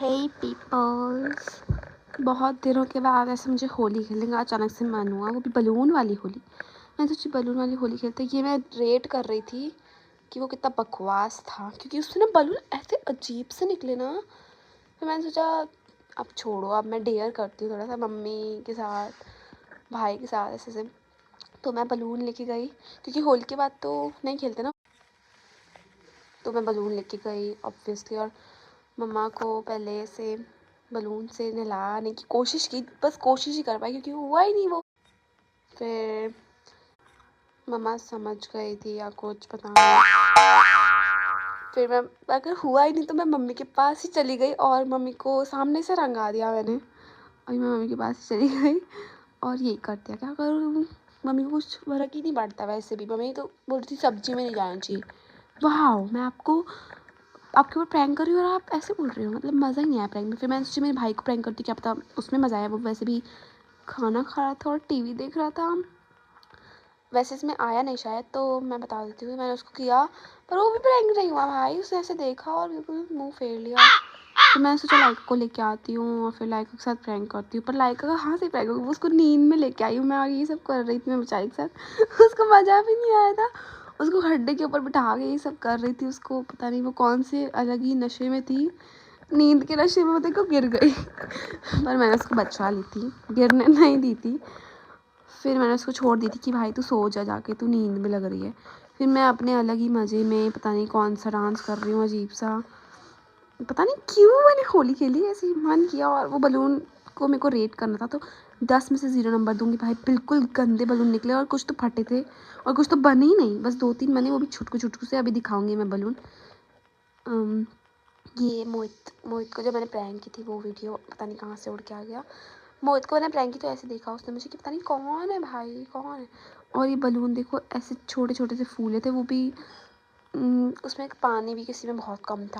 हे peoples, बहुत दिनों के बाद ऐसे मुझे होली खेलने का अचानक से मन हुआ, वो भी बलून वाली होली। मैं सोची बलून वाली होली खेलते। ये मैं रेट कर रही थी कि वो कितना बकवास था, क्योंकि उससे ना बलून ऐसे अजीब से निकले ना। तो मैंने सोचा अब छोड़ो, अब मैं डेयर करती हूँ थोड़ा सा मम्मी के साथ, भाई के साथ ऐसे से। तो मैं बलून लेके गई, क्योंकि होली के बाद तो नहीं खेलते ना। तो मैं बलून लेके गई ऑब्वियसली, और मम्मा को पहले से बलून से नहलाने की कोशिश की, बस कोशिश ही कर पाई क्योंकि हुआ ही नहीं वो। फिर मम्मा समझ गई थी या कुछ पता नहीं। फिर मैं, अगर हुआ ही नहीं तो मैं मम्मी के पास ही चली गई और मम्मी को सामने से रंगा दिया मैंने। अभी मैं मम्मी के पास ही चली गई और यही कर दिया। क्या करूँ, मम्मी को कुछ फर्क ही नहीं पड़ता वैसे भी। मम्मी तो बोलती सब्जी में नहीं जाना चाहिए। वाह, मैं आपके ऊपर प्रैंक कर रही हूँ और आप ऐसे बोल रहे हो, मतलब मज़ा ही नहीं आया प्रैंक में। फिर मैंने सोचा मेरे भाई को प्रैंक करती, क्या पता उसमें मज़ा आया। वो वैसे भी खाना खा रहा था और टीवी देख रहा था। वैसे इसमें आया नहीं शायद, तो मैं बता देती हूँ मैंने उसको किया, पर वो भी प्रैंक नहीं हुआ भाई। उसने ऐसे देखा और बिल्कुल मुँह फेर लिया। फिर मैंने सोचा लाइका को लेके आती हूँ और फिर लाइका के साथ प्रैंक करती हूँ। पर लाइका का कहाँ से प्रैंक होगा, वो उसको नींद में लेके आई हूँ मैं और ये सब कर रही थी मैं बेचारी के साथ। उसको मज़ा भी नहीं आया था। उसको खड्डे के ऊपर बिठा के ये सब कर रही थी। उसको पता नहीं वो कौन से अलग ही नशे में थी, नींद के नशे में। वो देखो गिर गई। पर मैंने उसको बचा ली थी, गिरने नहीं दी थी। फिर मैंने उसको छोड़ दी थी कि भाई तू सो जा जाके, तू नींद में लग रही है। फिर मैं अपने अलग ही मज़े में पता नहीं कौन सा डांस कर रही हूँ अजीब सा। पता नहीं क्यों मैंने होली खेली, ऐसे ही मन किया। और वो बलून को मेरे को रेट करना था, तो 10 में से 0 नंबर दूंगी भाई। बिल्कुल गंदे बलून निकले और कुछ तो फटे थे और कुछ तो बने ही नहीं, बस 2-3 बने, वो भी छुटकू छुटकू से। अभी दिखाऊंगी मैं बलून। ये मोहित को जो मैंने प्रैंक की थी वो वीडियो पता नहीं कहाँ से उड़ के आ गया। मोहित को मैंने प्रैंक की तो ऐसे देखा उसने मुझे कि पता नहीं कौन है भाई, कौन है। और ये बलून देखो ऐसे छोटे छोटे से फूले थे, वो भी उसमें पानी भी किसी में बहुत कम था।